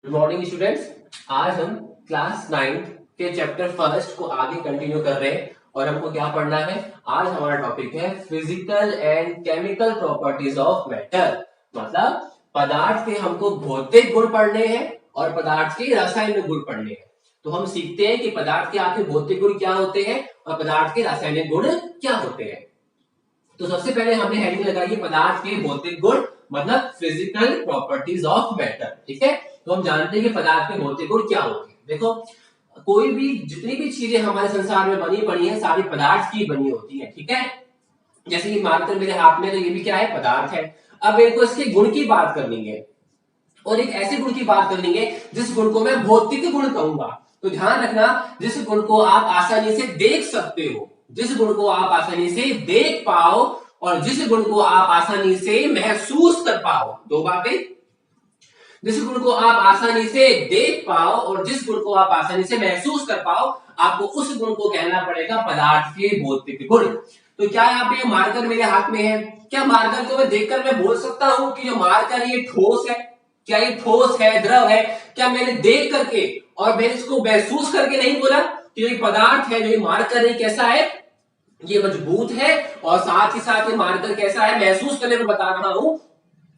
Good morning students. आज हम class 9 के चैप्टर फर्स्ट को आगे कंटिन्यू कर रहे हैं और हमको क्या पढ़ना है। आज हमारा टॉपिक है physical and chemical properties of matter. मतलब पदार्थ के हमको भौतिक गुण पढ़ने हैं और पदार्थ के रासायनिक गुण पढ़ने हैं। तो हम सीखते हैं कि पदार्थ के आखिर भौतिक गुण क्या होते हैं और पदार्थ के रासायनिक गुण क्या होते हैं। तो सबसे पहले हमने हेडिंग लगाई है पदार्थ के भौतिक गुण, मतलब फिजिकल प्रॉपर्टीज ऑफ मैटर। ठीक है, तो हम जानते हैं कि पदार्थ के भौतिक गुण क्या होते हैं। देखो, कोई भी जितनी भी चीजें हमारे संसार में बनी पड़ी है सारी पदार्थ की बनी होती है। ठीक है, जैसे कि मार्कर मेरे हाथ में, तो ये भी क्या है, पदार्थ है। अब मेरे को इसके गुण की बात करनी है और एक ऐसे गुण की बात करनी है जिस गुण को मैं भौतिक गुण कहूंगा। तो ध्यान रखना, जिस गुण को आप आसानी से देख सकते हो, जिस गुण को आप आसानी से देख पाओ और जिस गुण को आप आसानी से महसूस कर पाओ। दो बातें, जिस गुण को आप आसानी से देख पाओ और जिस गुण को आप आसानी से महसूस कर पाओ, आपको उस गुण को कहना पड़ेगा पदार्थ के भौतिक गुण। तो क्या यहाँ पे मार्कर मेरे हाथ में है? क्या मार्कर को मैं देखकर मैं बोल सकता हूं कि जो मार्कर ये ठोस है? क्या ये ठोस है, द्रव है? क्या मैंने देख करके और मैंने इसको महसूस करके नहीं बोला कि ये पदार्थ है, जो ये मार्कर है कैसा है, ये मजबूत है। और साथ ही साथ ये मार्कर कैसा है, महसूस करने पर बता रहा हूं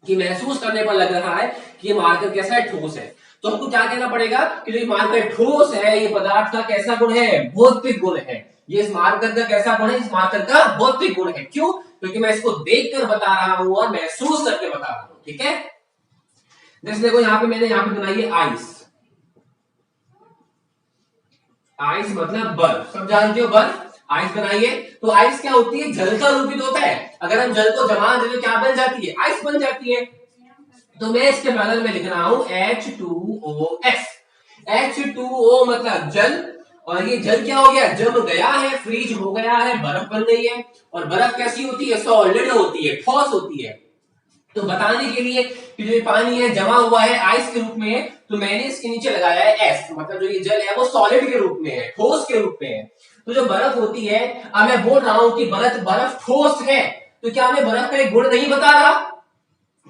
कि महसूस करने पर लग रहा है कि ये मार्कर कैसा है, ठोस है। तो हमको क्या कहना पड़ेगा कि जो ये मार्कर ठोस है, ये पदार्थ का कैसा गुण है, भौतिक गुण है। ये इस मार्कर का कैसा गुण है, इस मार्कर का भौतिक गुण है। क्यों? क्योंकि मैं इसको देखकर बता रहा हूं और महसूस करके बता रहा हूं। ठीक है, जैसे देखो यहाँ पे मैंने यहाँ पे बनाई है आइस। आइस मतलब बर्फ, सब जानते हो बर्फ। आइस बनाइए, तो आइस क्या होती है, जल का रूपित होता है। अगर हम जल को जमा दें तो क्या बन जाती है, आइस बन जाती है। तो मैं इसके बगल में लिख रहा हूं H2OS। H2O मतलब जल, और ये जल क्या हो गया, जम गया है, फ्रीज हो गया है, बर्फ बन गई है। और बर्फ कैसी होती है, सॉलिड होती है, ठोस होती है। तो बताने के लिए कि जो ये पानी है जमा हुआ है आइस के रूप में है, तो मैंने इसके नीचे लगाया है एस, मतलब जो ये जल है वो सॉलिड के रूप में है, ठोस के रूप में है। तो जो बर्फ होती है, अब मैं बोल रहा हूं कि बर्फ ठोस है, तो क्या मैं बर्फ का एक गुण नहीं बता रहा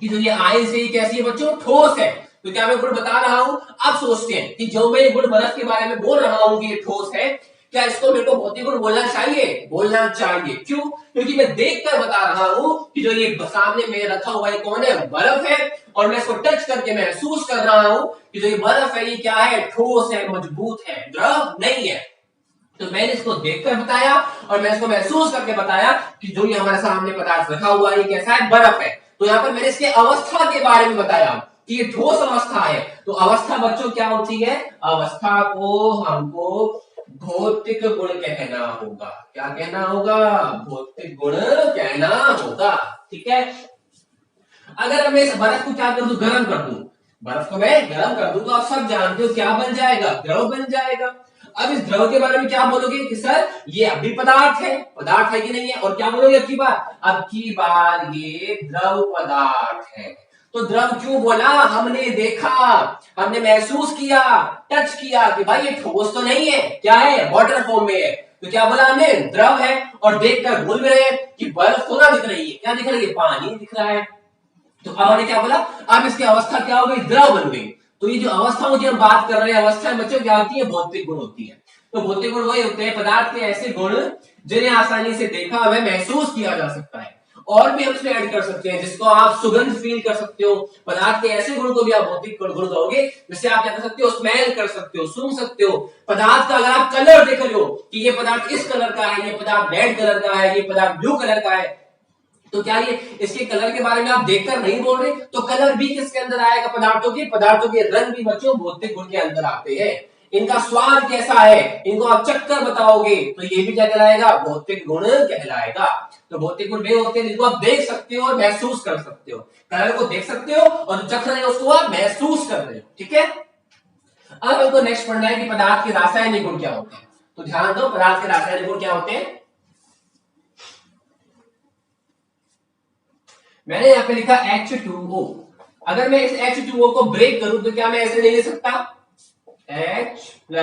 कि जो ये आइस है ये कैसी है बच्चों, ठोस है। तो क्या मैं गुण बता रहा हूं? अब सोचते हैं कि जो मैं गुण बर्फ के बारे में बोल रहा हूं कि ये ठोस है, क्या इसको मेरे को भौतिक गुण बोलना चाहिए? बोलना चाहिए। क्यों? क्योंकि मैं देखकर बता रहा हूं कि जो ये सामने में रखा हुआ है कौन है, बर्फ है। और मैं इसको टच करके महसूस कर रहा हूं कि जो ये बर्फ है ये क्या है, ठोस है, मजबूत है, द्रव नहीं है। तो मैंने इसको देखकर बताया और मैं इसको महसूस करके बताया कि जो ये हमारे सामने पदार्थ रखा हुआ है ये कैसा है, बर्फ है। तो यहाँ पर मैंने इसके अवस्था के बारे में बताया कि ये ठोस अवस्था है। तो अवस्था बच्चों क्या होती है, अवस्था को हमको भौतिक गुण कहना होगा। क्या कहना होगा, भौतिक गुण कहना होगा। ठीक है, अगर मैं इस बर्फ को क्या कर दूं, गर्म कर दूं, बर्फ को मैं गर्म कर दूं, तो आप सब जानते हो क्या बन जाएगा, द्रव बन जाएगा। अब इस द्रव के बारे में क्या बोलोगे कि सर ये अभी पदार्थ है, पदार्थ है कि नहीं है? और क्या बोलोगे अब की बार ये द्रव पदार्थ है। तो द्रव क्यों बोला, हमने देखा, हमने महसूस किया, टच किया कि भाई ये ठोस तो नहीं है, क्या है, वाटर फॉर्म में है। तो क्या बोला हमने, द्रव है। और देखकर बोल रहे हैं कि बर्फ थोड़ा दिख रही है, क्या दिख रही है, पानी दिख रहा है। तो अब हमने क्या बोला, अब इसकी अवस्था क्या हो गई, द्रव बन गई। तो ये जो अवस्थाओं की हम बात कर रहे हैं, अवस्था बच्चों क्या होती है, भौतिक गुण होती है। तो भौतिक गुण वही होते हैं पदार्थ के ऐसे गुण जिन्हें आसानी से देखा हुआ महसूस किया जा सकता है। और भी हम इसमें ऐड कर सकते हैं, जिसको आप सुगंध फील कर सकते हो। पदार्थ के ऐसे गुण को भी आप भौतिक गुण कहोगे, जिससे आप क्या कर सकते हो, स्मेल कर सकते हो, सूंघ सकते हो। पदार्थ का अगर आप कलर देख लो कि ये पदार्थ इस कलर का है, ये पदार्थ रेड कलर का है, ये पदार्थ ब्लू कलर का है, तो क्या ये इसके कलर के बारे में आप देखकर नहीं बोल रहे? तो कलर भी किसके अंदर आएगा, पदार्थों के रंग भी बच्चों भौतिक गुण के अंदर आते हैं। इनका स्वाद कैसा है, इनको आप चखकर बताओगे तो ये भी क्या कहलाएगा, भौतिक गुण कहलाएगा। तो भौतिक गुण वे होते हैं जिनको आप देख सकते हो और महसूस कर सकते हो। कलर को देख सकते हो और चख रहे हो उसको आप महसूस कर रहे हो। ठीक है, अब हमको नेक्स्ट पढ़ना है कि पदार्थ के रासायनिक गुण क्या होते हैं। तो ध्यान दो, पदार्थ के रासायनिक गुण क्या होते हैं। मैंने यहां पे लिखा H2O। अगर मैं इस H2O को ब्रेक करूं तो क्या मैं ऐसे नहीं ले सकता, H+H+O।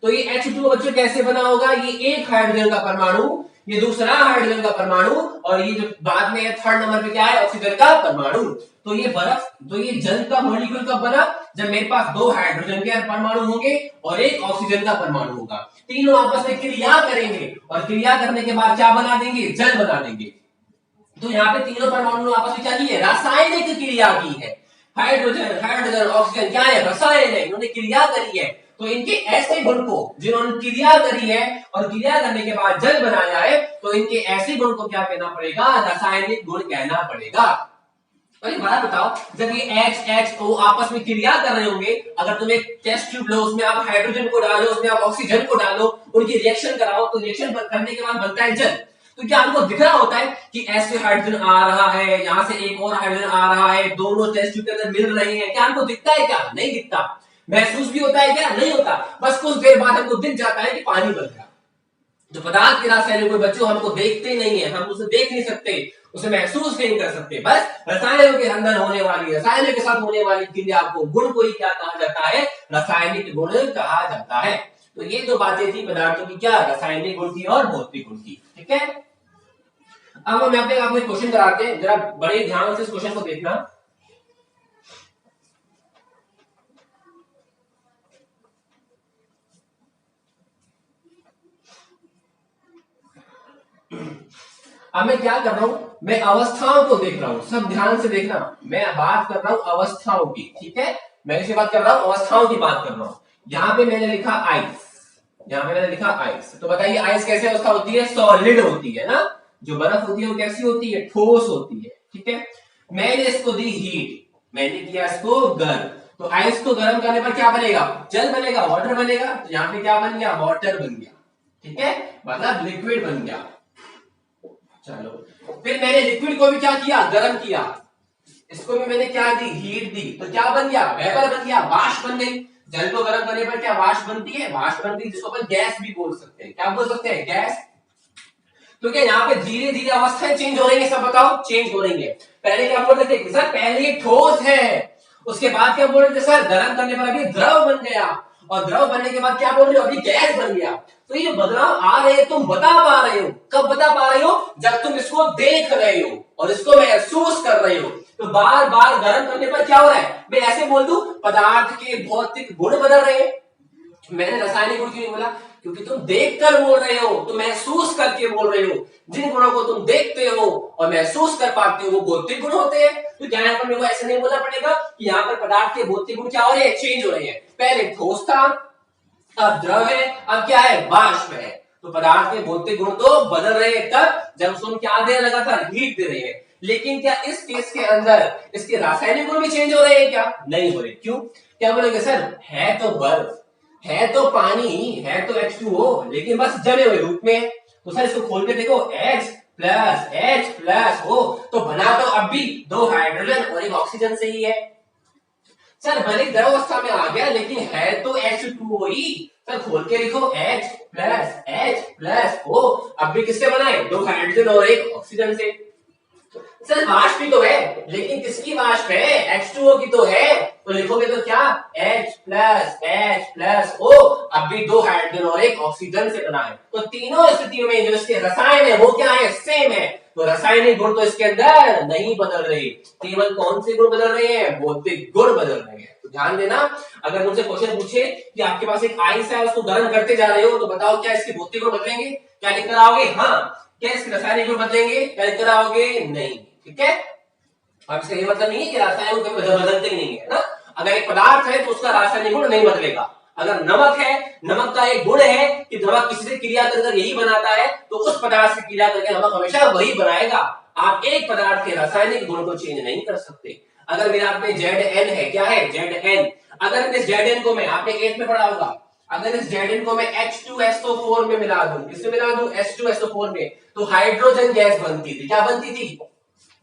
तो ये H2O बच्चों कैसे बना होगा, ये एक हाइड्रोजन का परमाणु ये दूसरा हाइड्रोजन का परमाणु, और ये जो बाद में थर्ड नंबर पे क्या है, ऑक्सीजन का परमाणु। तो ये बर्फ, तो ये जल का मॉलिक्यूल कब बना, जब मेरे पास दो हाइड्रोजन के परमाणु होंगे और एक ऑक्सीजन का परमाणु होगा, तीनों आपस में क्रिया करेंगे और क्रिया करने के बाद क्या बना देंगे, जल बना देंगे। तो यहाँ पे तीनों परमाणु आपस में क्या की है, रासायनिक क्रिया की है। हाइड्रोजन हाइड्रोजन ऑक्सीजन क्या है, रसायन है, इन्होंने क्रिया करी है। तो इनके ऐसे गुण को जिन्होंने क्रिया करी है और क्रिया करने के बाद जल बनाया है, तो इनके ऐसे गुण को क्या कहना पड़ेगा, रासायनिक गुण कहना पड़ेगा। और ये बात बताओ, जब ये HHO आपस में क्रिया कर रहे होंगे, अगर तुम एक टेस्ट ट्यूब लो, उसमें आप हाइड्रोजन को डालो, उसमें आप ऑक्सीजन को डालो, उनकी रिएक्शन कराओ, तो रिएक्शन करने के बाद बनता है जल। तो क्या हमको दिख रहा होता है कि ऐसे हाइड्रोजन आ रहा है, यहाँ से एक और हाइड्रोजन आ रहा है, दोनों टेस्ट ट्यूब के अंदर मिल रहे हैं, क्या हमको दिखता है, क्या नहीं दिखता। महसूस भी होता है, क्या नहीं होता, बस कुछ देर बाद हमको दिख जाता है कि पानी बन गया। जो पदार्थ के रासायनिक गुण बच्चों हमको देखते नहीं है, हम उसे देख नहीं सकते, उसे महसूस नहीं कर सकते, बस रसायनों के अंदर होने वाली, रसायनों के साथ होने वाली क्रिया को, गुण को ही क्या कहा जाता है, रासायनिक गुण कहा जाता है। तो ये दो बातें थी पदार्थों की, क्या, रासायनिक गुण की और भौतिक गुण की। ठीक है, अब हम यहाँ पे आपको एक क्वेश्चन कराते हैं, जरा बड़े ध्यान से इस क्वेश्चन को देखना। अब मैं क्या कर रहा हूं, मैं अवस्थाओं को देख रहा हूं, सब ध्यान से देखना, मैं बात कर रहा हूं अवस्थाओं की। ठीक है, मैं इसे बात कर रहा हूं, अवस्थाओं की बात कर रहा हूं। यहां पे मैंने लिखा आइस, यहां पे मैंने लिखा आइस। तो बताइए आइस कैसे अवस्था होती है, सॉलिड होती है ना। जो बर्फ होती है वो कैसी होती है, ठोस होती है। ठीक है, मैंने इसको दी हीट, मैंने किया इसको गर्म, तो आइस को गर्म करने पर क्या बनेगा, जल बनेगा, वाटर बनेगा। तो यहाँ पे क्या बन गया, वाटर बन गया। ठीक है, मतलब लिक्विड बन गया। चलो, फिर मैंने लिक्विड को भी क्या किया, गर्म किया, इसको भी मैंने क्या दी, हीट दी, तो क्या बन गया, वेपर बन गया, वाष्प बन गई। जल को गर्म करने पर क्या वाष्प बनती है, वाष्प बनती है, जिसको अपन गैस भी बोल सकते हैं। क्या बोल सकते हैं, गैस। तो क्या यहाँ पे धीरे धीरे अवस्थाएं चेंज हो रही है, सब बताओ, चेंज हो रही है। पहले क्या बोल रहे थे सर, पहले ये ठोस है, उसके बाद क्या बोल रहे थे सर, गर्म करने पर अभी द्रव बन गया, और द्रव बनने के बाद क्या बोल रहे हो, अभी गैस बन गया। तो ये बदलाव आ रहे हैं, तुम बता पा रहे हो, कब बता पा रहे हो, जब तुम इसको देख रहे हो और इसको महसूस कर रहे हो। तो बार बार गर्म करने पर क्या हो रहा है, मैं ऐसे बोल दूं पदार्थ के भौतिक गुण बदल रहे हैं। मैंने रासायनिक गुण क्यों नहीं बोला, क्योंकि तुम देखकर बोल रहे हो, तुम महसूस करके बोल रहे हो। जिन गुणों को तुम देखते हो और महसूस कर पाते हो वो भौतिक गुण होते हैं। तो यहाँ पर मेरे को ऐसे नहीं बोलना पड़ेगा कि यहाँ पर पदार्थ के भौतिक गुण क्या हो रहे हैं, चेंज हो रहे हैं। पहले ठोस था, अब द्रव है, अब क्या है, वाष्प है। तो पदार्थ के भौतिक गुण तो बदल रहे हैं तब जब उसको हम क्या दे, लगातार हीट दे रहे हैं। लेकिन क्या इस केस के अंदर इसके रासायनिक गुण भी चेंज हो रहे हैं, क्या नहीं हो रहे। क्यों, क्या बोलेंगे सर, है तो बर्फ, है तो पानी, है तो H2O, लेकिन बस जमे हुए रूप में। तो सर इसको खोल के देखो, H+H+O, तो बना तो अब भी दो हाइड्रोजन और एक ऑक्सीजन से ही है। सर भले द्रव अवस्था में आ गया, लेकिन है तो H2O ही। सर खोल के लिखो, H+H+O, अब भी किससे बना है, दो हाइड्रोजन और एक ऑक्सीजन से। सर वाष्प भी तो है, लेकिन किसकी वाष्प है, H2O की तो है। तो लिखोगे तो क्या, H+H+O, अब भी दो हाइड्रोजन और एक ऑक्सीजन से बना है। तो तीनों स्थितियों में जो इसके रसायन है वो क्या है, सेम है। तो रासायनिक गुण तो इसके अंदर नहीं बदल रहे, केवल कौन से गुण बदल रहे हैं, भौतिक गुण बदल रहे हैं। तो ध्यान देना, अगर मुझसे क्वेश्चन पूछे कि आपके पास एक आइस है, उसको गर्म करते जा रहे हो, तो बताओ क्या इसके भौतिक गुण बदलेंगे, क्या लिख कर आओगे, हाँ। क्या इसके रासायनिक गुण बदलेंगे, क्या लिख कर आओगे, नहीं। ठीक है, अब इसका ये मतलब नहीं है कि रासायनिक गुण बदलते ही नहीं है ना। अगर एक पदार्थ है तो उसका रासायनिक गुण नहीं बदलेगा। अगर नमक है, नमक का एक गुण है कि नमक किसी से क्रिया कर यही बनाता है, तो उस पदार्थ से क्रिया करके नमक हमेशा वही बनाएगा। आप एक पदार्थ के रासायनिक गुण को चेंज नहीं कर सकते। अगर मेरे आप में Zn है, क्या है, Zn, अगर इस Zn को मैं, आपने 8 में पढ़ा होगा, अगर इस Zn को मैं H2SO4 में मिला दूं, किसमें मिला दूं, H2SO4 में, तो हाइड्रोजन गैस बनती थी। क्या बनती थी,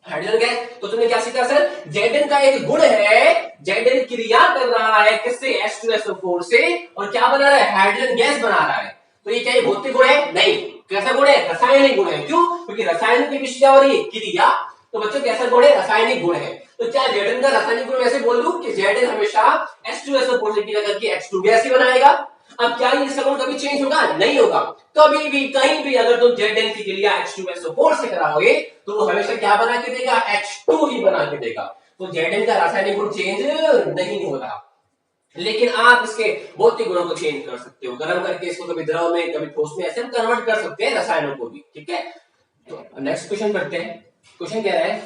हाइड्रोजन गैस। तो तुमने क्या सीखा सर, Zn का एक गुण है, Zn क्रिया कर रहा है किससे, H2SO4 से, और क्या बना रहा है, हाइड्रोजन गैस बना रहा है। तो ये क्या भौतिक गुण है, नहीं। कैसा गुण है, रासायनिक गुण है। क्यों, क्योंकि रासायनिक की विषय हो रही है क्रिया। तो बच्चों कैसा गुण है, रासायनिक गुण है। तो क्या Zn का रासायनिक गुण वैसे बोल दूं कि Zn हमेशा H2SO4 से क्रिया करके H2 गैस ही बनाएगा। अब क्या ये इसका कभी चेंज होगा? नहीं होगा। कभी भी कहीं भी अगर तुम Z की क्रिया H2SO4 से कराओगे तो वो हमेशा क्या बना के देगा? H2 ही बना के देगा। तो Zn का रासायनिक गुण चेंज नहीं होता, लेकिन आप इसके भौतिक गुणों को चेंज कर सकते हो, गर्म करके इसको कभी द्रव में कभी ठोस में ऐसे हम कन्वर्ट कर सकते हैं रसायनों को भी। ठीक है, तो नेक्स्ट क्वेश्चन करते हैं। क्वेश्चन कह रहा है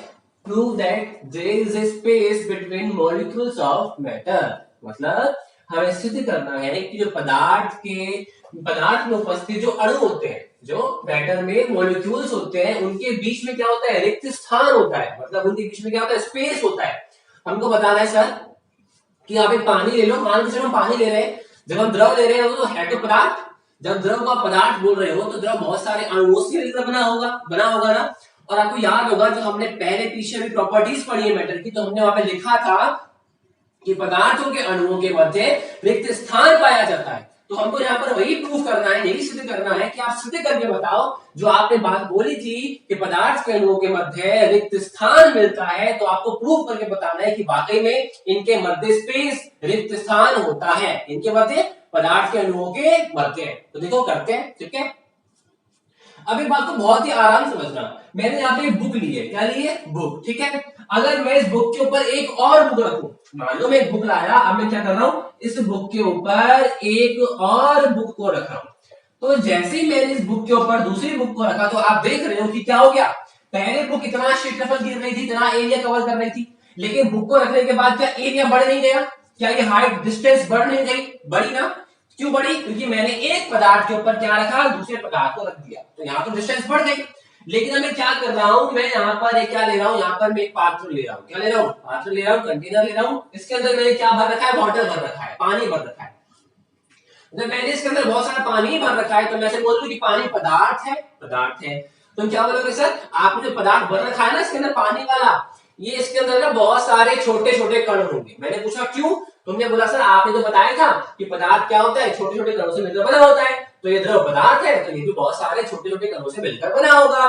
prove that there is a space between molecules of matter. मतलब हमें सिद्ध करना है कि जो पदार्थ में उपस्थित जो अणु होते हैं, जो मैटर में मॉलिक्यूल्स होते हैं, उनके बीच में क्या होता है? रिक्त स्थान होता है। मतलब उनके बीच में क्या होता है? स्पेस होता है। हमको बताना है सर कि आप एक पानी ले लो, मान के चलो हम पानी ले रहे हैं, जब हम द्रव ले रहे हैं तो है तो पदार्थ, जब द्रव का पदार्थ बोल रहे हो तो द्रव बहुत सारे अणुओं से मिलकर बना होगा ना। और आपको याद होगा जो हमने पहले पीछे भी प्रॉपर्टीज पढ़ी है मैटर की, तो हमने वहां पे लिखा था कि पदार्थों के अणुओं के मध्य रिक्त स्थान पाया जाता है। तो हमको यहाँ पर वही प्रूफ करना है, यही सिद्ध करना है कि आप सिद्ध करके बताओ जो आपने बात बोली थी कि पदार्थ के अणुओं के मध्य रिक्त स्थान मिलता है, तो आपको प्रूफ करके बताना है कि वाकई में इनके मध्य स्पेस रिक्त स्थान होता है, इनके मध्य पदार्थ के अणुओं के मध्य। तो देखो करते हैं। ठीक है, अब एक बात को बहुत ही आराम समझना, मैंने यहाँ पे एक बुक ली है। क्या ली है? बुक। ठीक है, अगर मैं इस बुक के ऊपर एक और बुक रखूं, मान लो मैं एक बुक लाया, अब मैं क्या कर रहा हूं? इस बुक के ऊपर एक और बुक को रख रहा हूं। तो जैसे ही मैंने इस बुक के ऊपर दूसरी बुक को रखा तो आप देख रहे हो कि क्या हो गया? पहले बुक इतना क्षेत्रफल गिर रही थी, इतना एरिया कवर कर रही थी, लेकिन बुक को रखने के बाद क्या एरिया बढ़ नहीं गया? क्या ये हाइट डिस्टेंस बढ़ नहीं गई? बढ़ी ना। क्यों बढ़ी? क्योंकि मैंने एक पदार्थ के ऊपर क्या रखा? दूसरे पदार्थ को रख दिया, तो यहाँ तो डिस्टेंस बढ़ गई। लेकिन अब मैं क्या कर रहा हूं? मैं यहाँ पर एक क्या ले रहा हूं? यहाँ पर मैं एक पात्र ले रहा हूं। क्या ले रहा हूं? पात्र ले रहा हूं, कंटेनर ले रहा हूं। इसके अंदर मैंने क्या भर रखा है? वाटर भर रखा है, पानी भर रखा है। जब मैंने इसके अंदर बहुत सारा पानी भर रखा है तो मैं ऐसे बोल दूं कि पानी पदार्थ है, पदार्थ है। तुम क्या बोलोगे? सर आपने जो पदार्थ भर रखा है ना इसके अंदर पानी वाला, ये इसके अंदर ना बहुत सारे छोटे छोटे कण होंगे। मैंने पूछा क्यों? तुमने बोला सर आपने तो बताया था कि पदार्थ क्या होता है? छोटे छोटे कणों से मिलकर बना होता है। तो ये द्रव पदार्थ है, तो ये भी बहुत सारे छोटे छोटे कणों से मिलकर बना होगा।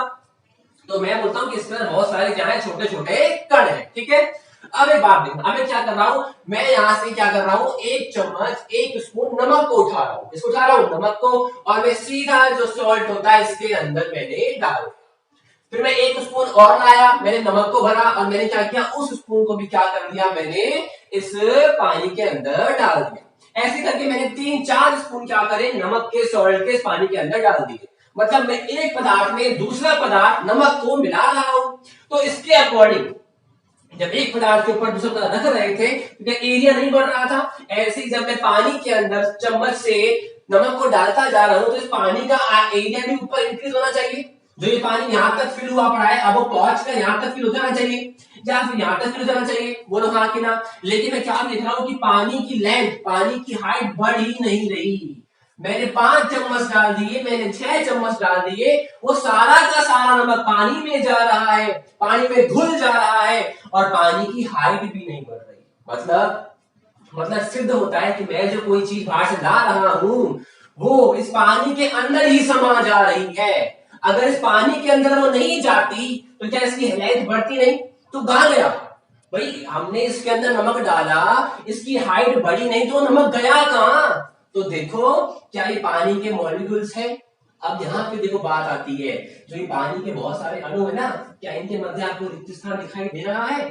तो मैं बोलता हूं कि इसके अंदर बहुत सारे क्या है? छोटे छोटे कण है। ठीक है, अब एक बात देखो, अब मैं क्या कर रहा हूं? मैं यहां से क्या कर रहा हूं? एक चम्मच, एक स्पून नमक को उठा रहा हूं। इसको उठा रहा हूं नमक को, और मैं सीधा जो सॉल्ट होता है इसके अंदर मैंने डाल दिया। फिर मैं एक स्पून और लाया, मैंने नमक को भरा और मैंने क्या किया? उस स्पून को भी क्या कर दिया? मैंने इस पानी के अंदर डाल दिया। ऐसे करके मैंने 3-4 स्पून क्या करे? नमक के, सॉल्ट के, इस पानी के अंदर डाल दिए। मतलब मैं एक पदार्थ में दूसरा पदार्थ नमक को मिला रहा हूं। तो इसके अकॉर्डिंग जब एक पदार्थ के ऊपर दूसरा पदार्थ रख रहे थे तो एरिया नहीं बढ़ रहा था। ऐसे ही जब मैं पानी के अंदर चम्मच से नमक को डालता जा रहा हूं तो इस पानी का एरिया भी ऊपर इंक्रीज होना चाहिए। जो ये पानी यहाँ तक फिल हुआ पड़ा है, अब वो पहुंच कर यहाँ तक फिल हो जाना चाहिए, या फिर यहाँ तक फिल हो जाना चाहिए। बोलो हाँ कि ना। लेकिन मैं क्या लिख रहा हूँ कि पानी की लेंथ, पानी की हाइट बढ़ ही नहीं रही। मैंने 5 चम्मच डाल दिए, मैंने 6 चम्मच डाल दिए, वो सारा का सारा नमक पानी में जा रहा है, पानी में घुल जा रहा है, और पानी की हाइट भी नहीं बढ़ रही। मतलब सिद्ध होता है कि मैं जो कोई चीज बाहर से ला रहा हूं वो इस पानी के अंदर ही समा जा रही है। अगर इस पानी के अंदर वो नहीं जाती तो क्या इसकी लेंथ बढ़ती नहीं? तो कहां गया भाई? हमने इसके अंदर नमक डाला, इसकी हाइट बढ़ी नहीं, तो नमक गया कहां? तो देखो, क्या ये पानी के मॉलिक्यूल्स है? अब यहाँ पे देखो बात आती है, जो ये पानी के बहुत सारे अणु है ना, क्या इनके मध्य आपको रिक्त स्थान दिखाई दे रहा है?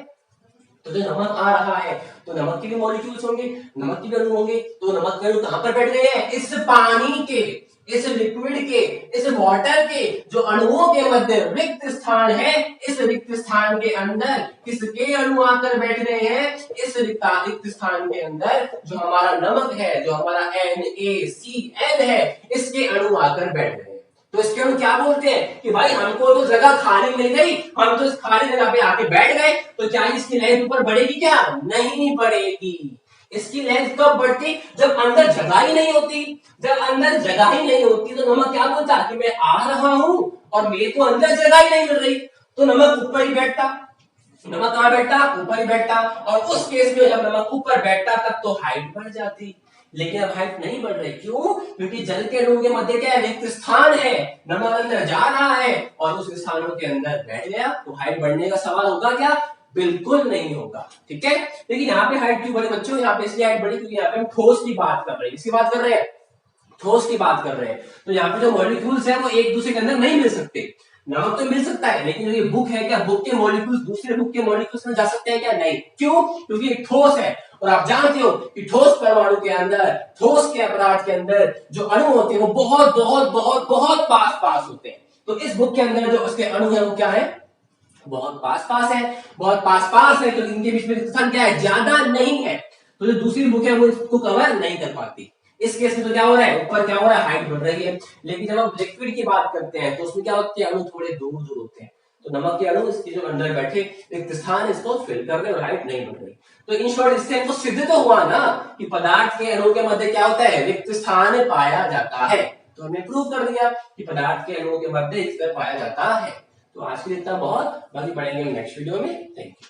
तो जो नमक आ रहा है तो नमक के भी मॉलिक्यूल्स होंगे, नमक के भी अणु होंगे। तो नमक के अणु कहां पर बैठ गए हैं? इस पानी के, इस लिक्विड के, इस वाटर के जो अणुओं के मध्य रिक्त स्थान है, इस रिक्त स्थान के अंदर किसके अणु आकर बैठ गए हैं? इस रिक्त स्थान के अंदर जो हमारा नमक है, जो हमारा NaCl है, इसके अणु आकर बैठ गए। तो इसके हम क्या बोलते हैं कि भाई हमको तो जगह खाली मिल गई, हम तो इस खाली जगह पे आके बैठ गए, तो क्या इसकी लेंथ ऊपर बढ़ेगी? क्या नहीं बढ़ेगी। इसकी लेंथ कब बढ़ती? जब अंदर जगह ही नहीं होती। जब अंदर जगह ही नहीं होती तो नमक क्या बोलता कि मैं आ रहा हूं और मेरे को अंदर जगह ही नहीं मिल रही, तो नमक ऊपर ही बैठता। नमक कहां बैठता? ऊपर ही बैठता। और उस केस में जब नमक ऊपर बैठता तब तो हाइट बढ़ जाती। लेकिन अब हाइट नहीं बढ़ रही, क्यों? क्योंकि जल के अणुओं के मध्य क्या है? रिक्त स्थान है, नमक अंदर जा रहा है और उस स्थानों के अंदर बैठ गया, तो हाइट बढ़ने का सवाल होगा क्या? बिल्कुल नहीं होगा। ठीक है, लेकिन यहाँ पे हाइट क्यों बढ़ी बच्चों? यहाँ पे इसलिए हाइट बढ़ी क्योंकि यहाँ पे हम ठोस की बात कर रहे हैं। इसकी बात कर रहे हैं, ठोस की बात कर रहे हैं, तो यहाँ पे जो मॉलिक्यूल्स है वो एक दूसरे के अंदर नहीं मिल सकते। नमक तो मिल सकता है, लेकिन ये बुक है, क्या बुक के मॉलिक्यूल्स दूसरे बुक के मॉलिक्यूल्स में जा सकते हैं क्या? नहीं। क्यों? क्योंकि एक ठोस है, और आप जानते हो कि ठोस परमाणु के अंदर, ठोस के अपराध के अंदर जो अणु होते हैं वो बहुत बहुत बहुत बहुत पास पास होते हैं। तो इस बुक के अंदर जो उसके अणु है वो क्या है? बहुत पास पास है, बहुत पास पास है, तो इनके बीच में स्थान क्या है? ज्यादा नहीं है, तो जो दूसरी बुक है वो इसको कवर नहीं कर पाती। इस केस में तो क्या हो रहा है? ऊपर क्या हो रहा है? हाइट बढ़ रही है। लेकिन जब हम लिक्विड की बात करते हैं तो उसमें क्या होते हैं? अणु थोड़े दूर दूर होते हैं, तो नमक के अणु इसके जो अंदर बैठे रिक्त स्थान इसको फिल कर रहे और हाइट नहीं बढ़ रही। तो इन शॉर्ट इससे हमको सिद्ध तो हुआ ना कि पदार्थ के अणु के मध्य क्या होता है? रिक्त स्थान पाया जाता है। तो हमने प्रूव कर दिया कि पदार्थ के अणुओं के मध्य रिक्त पाया जाता है। तो आज के लिए इतना बहुत, बाकी पढ़ेंगे नेक्स्ट वीडियो में। Thank you.